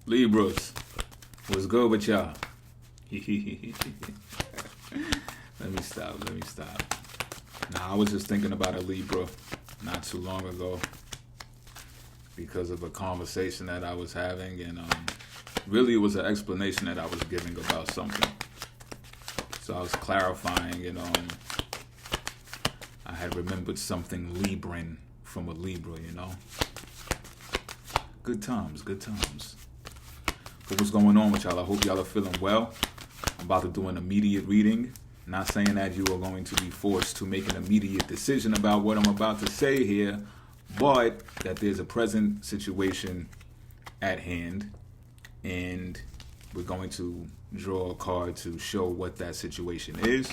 Libras, what's good with y'all? Let me stop. Nah, I was just thinking about a Libra not too long ago because of a conversation that I was having, and really it was an explanation that I was giving about something. So I was clarifying, and I had remembered something Libran from a Libra. Good times. But what's going on with y'all? I hope y'all are feeling well. I'm about to do an immediate reading. Not saying that you are going to be forced to make an immediate decision about what I'm about to say here, but that there's a present situation at hand, and we're going to draw a card to show what that situation is.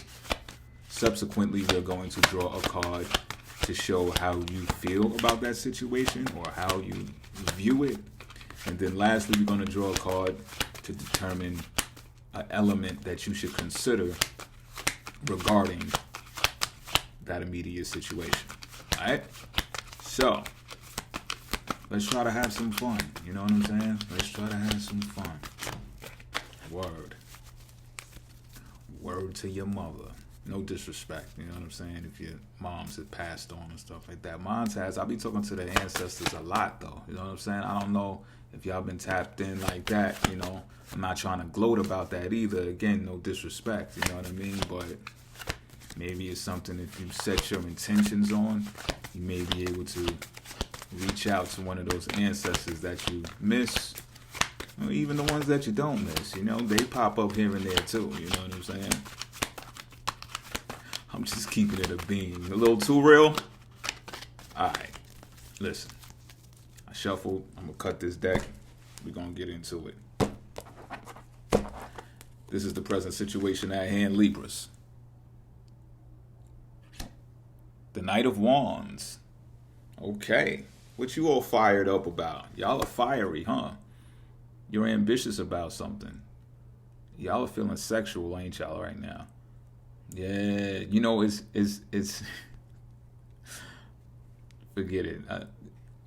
Subsequently, we're going to draw a card to show how you feel about that situation or how you view it. And then lastly, we're going to draw a card to determine an element that you should consider regarding that immediate situation. All right? So, let's try to have some fun. You know what I'm saying? Let's try to have some fun. Word to your mother. No disrespect, you know what I'm saying? If your moms had passed on and stuff like that. Mine's has. I'll be talking to the ancestors a lot, though. You know what I'm saying? I don't know if y'all been tapped in like that, I'm not trying to gloat about that either. Again, no disrespect, you know what I mean? But maybe it's something if you set your intentions on, you may be able to reach out to one of those ancestors that you miss, or even the ones that you don't miss. They pop up here and there too, you know what I'm saying? I'm just keeping it a bean. A little too real? Alright, listen. I shuffled. I'm going to cut this deck. We're going to get into it. This is the present situation at hand, Libras. The Knight of Wands. Okay. What you all fired up about? Y'all are fiery, huh? You're ambitious about something. Y'all are feeling sexual, ain't y'all, right now? Yeah, it's forget it.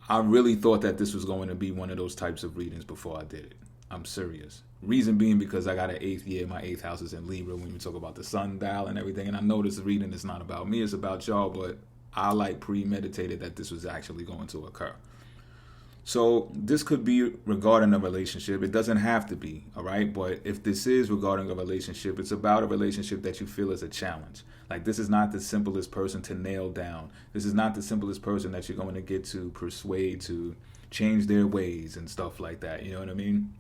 I really thought that this was going to be one of those types of readings before I did it. I'm serious. Reason being because I got an 8th year. My 8th house is in Libra when we talk about the sundial and everything. And I know this reading is not about me, it's about y'all, but I premeditated that this was actually going to occur. So this could be regarding a relationship. It doesn't have to be, all right? But if this is regarding a relationship, it's about a relationship that you feel is a challenge. Like, this is not the simplest person to nail down. This is not the simplest person that you're going to get to persuade to change their ways and stuff like that. You know what I mean?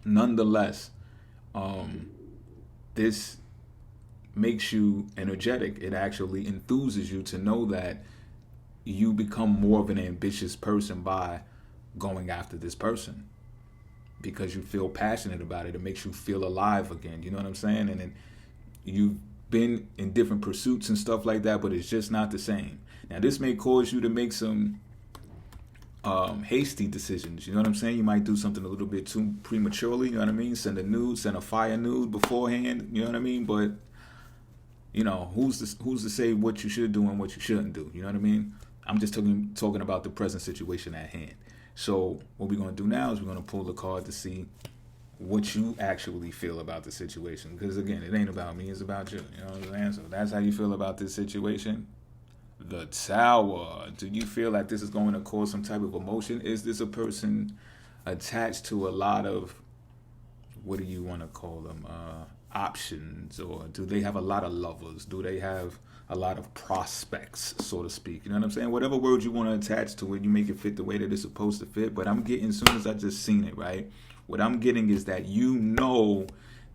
Nonetheless, this makes you energetic. It actually enthuses you to know that you become more of an ambitious person by going after this person, because you feel passionate about it. It makes you feel alive again. You know what I'm saying? And then you've been in different pursuits and stuff like that, but it's just not the same. Now, this may cause you to make some hasty decisions. You know what I'm saying? You might do something a little bit too prematurely. You know what I mean? Send a nude, send a fire nude beforehand. You know what I mean? But who's to say what you should do and what you shouldn't do? You know what I mean? I'm just talking about the present situation at hand. So what we're going to do now is we're going to pull the card to see what you actually feel about the situation. Because, again, it ain't about me. It's about you. You know what I'm saying? So that's how you feel about this situation. The Tower. Do you feel like this is going to cause some type of emotion? Is this a person attached to a lot of, what do you want to call them, options? Or do they have a lot of lovers? Do they have a lot of prospects, so to speak? You know what I'm saying? Whatever word you want to attach to it, you make it fit the way that it's supposed to fit. But I'm getting, as soon as I just seen it, right? What I'm getting is that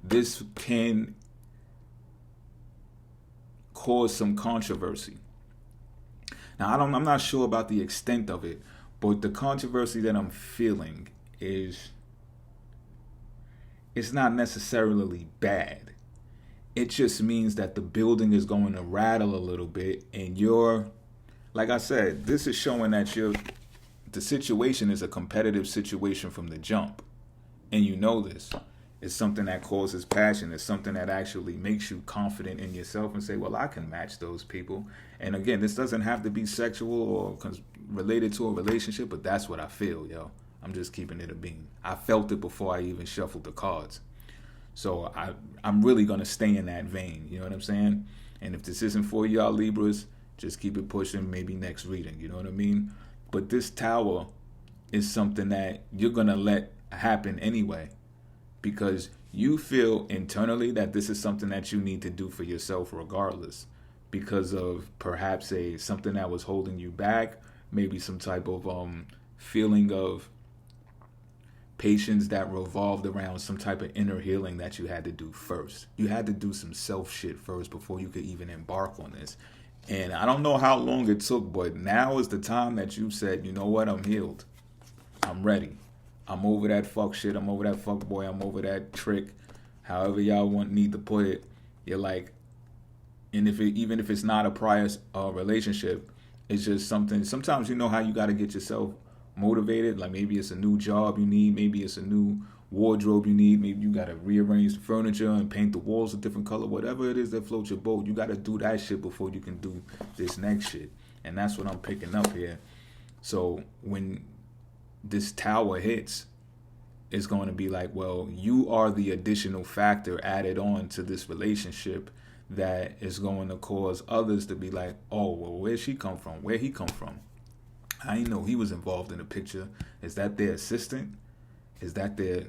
this can cause some controversy. Now, I'm not sure about the extent of it, but the controversy that I'm feeling is, it's not necessarily bad. It just means that the building is going to rattle a little bit, and like I said, this is showing that the situation is a competitive situation from the jump. And you know this. It's something that causes passion. It's something that actually makes you confident in yourself and say, well, I can match those people. And again, this doesn't have to be sexual or related to a relationship, but that's what I feel, yo. I'm just keeping it a bean. I felt it before I even shuffled the cards. So I'm really going to stay in that vein. You know what I'm saying? And if this isn't for y'all Libras, just keep it pushing, maybe next reading. You know what I mean? But this Tower is something that you're going to let happen anyway, because you feel internally that this is something that you need to do for yourself regardless, because of perhaps something that was holding you back, maybe some type of feeling of patience that revolved around some type of inner healing that you had to do first. You had to do some self shit first before you could even embark on this. And I don't know how long it took, but now is the time that you said, you know what, I'm healed. I'm ready. I'm over that fuck shit. I'm over that fuck boy. I'm over that trick. However y'all need to put it. You're like, and even if it's not a prior relationship, it's just something. Sometimes you know how you got to get yourself motivated. Like maybe it's a new job you need. Maybe it's a new wardrobe you need. Maybe you got to rearrange the furniture and paint the walls a different color. Whatever it is that floats your boat, you got to do that shit before you can do this next shit. And that's what I'm picking up here. So when this Tower hits, it's going to be like, well, you are the additional factor added on to this relationship that is going to cause others to be like, oh, well, where'd she come from? Where'd he come from? I didn't know he was involved in the picture. Is that their assistant? Is that the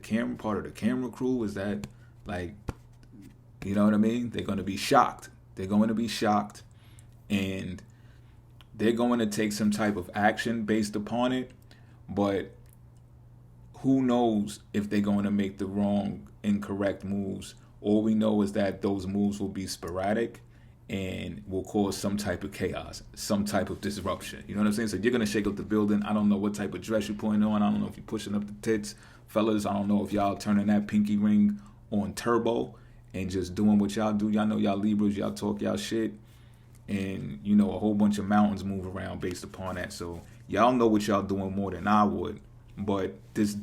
camera, part of the camera crew? Is that like, you know what I mean? They're going to be shocked. They're going to be shocked, and they're going to take some type of action based upon it. But who knows if they're going to make the wrong, incorrect moves. All we know is that those moves will be sporadic and will cause some type of chaos, some type of disruption. You know what I'm saying? So you're going to shake up the building. I don't know what type of dress you're putting on. I don't know if you're pushing up the tits. Fellas, I don't know if y'all turning that pinky ring on turbo and just doing what y'all do. Y'all know y'all Libras, y'all talk y'all shit. And, you know, a whole bunch of mountains move around based upon that. So y'all know what y'all doing more than I would. But this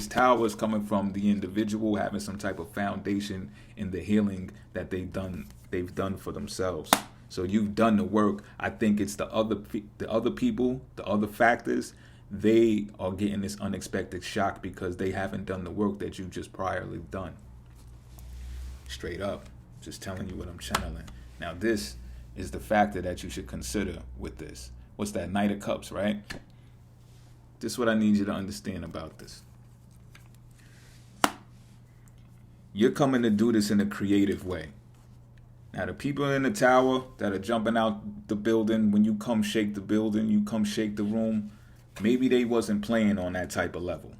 Tower is coming from the individual having some type of foundation in the healing that they've done for themselves. So you've done the work. I think it's the other people, the other factors. They are getting this unexpected shock because they haven't done the work that you just priorly done. Straight up, just telling you what I'm channeling. Now this is the factor that you should consider with this. What's that? Knight of Cups, right? This is what I need you to understand about this. You're coming to do this in a creative way. Now, the people in the Tower that are jumping out the building, when you come shake the building, you come shake the room, maybe they wasn't playing on that type of level.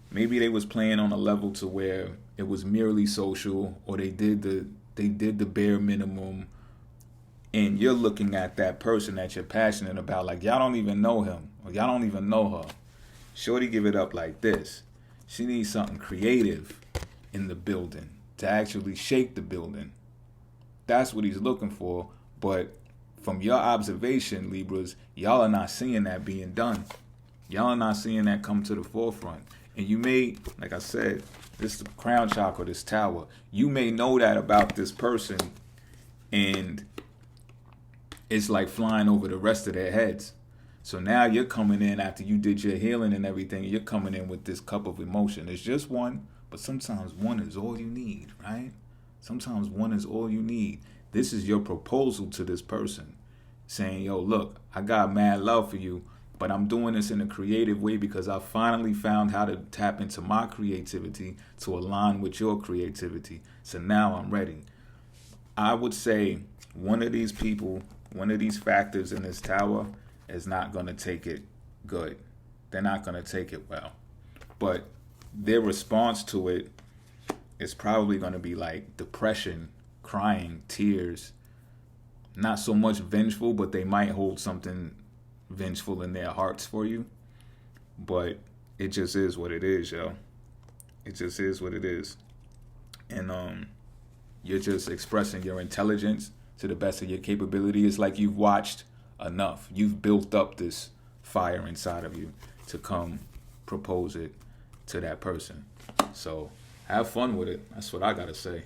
Maybe they was playing on a level to where it was merely social, or they did the bare minimum. And you're looking at that person that you're passionate about, like y'all don't even know him, or y'all don't even know her. Shorty give it up like this. She needs something creative in the building to actually shake the building. That's what he's looking for. But from your observation, Libras, y'all are not seeing that being done. Y'all are not seeing that come to the forefront. And you may, like I said, this is the crown chakra, this Tower. You may know that about this person, and it's like flying over the rest of their heads. So now you're coming in after you did your healing and everything. You're coming in with this cup of emotion. It's just one, but sometimes one is all you need, right? Sometimes one is all you need. This is your proposal to this person, saying, yo, look, I got mad love for you, but I'm doing this in a creative way because I finally found how to tap into my creativity to align with your creativity. So now I'm ready. I would say one of these people, one of these factors in this Tower is not going to take it good. They're not going to take it well. But their response to it is probably going to be like depression, crying, tears. Not so much vengeful, but they might hold something vengeful in their hearts for you. But it just is what it is, yo. It just is what it is. And you're just expressing your intelligence to the best of your capability. It's like you've watched enough. You've built up this fire inside of you to come propose it to that person. So have fun with it. That's what I gotta say.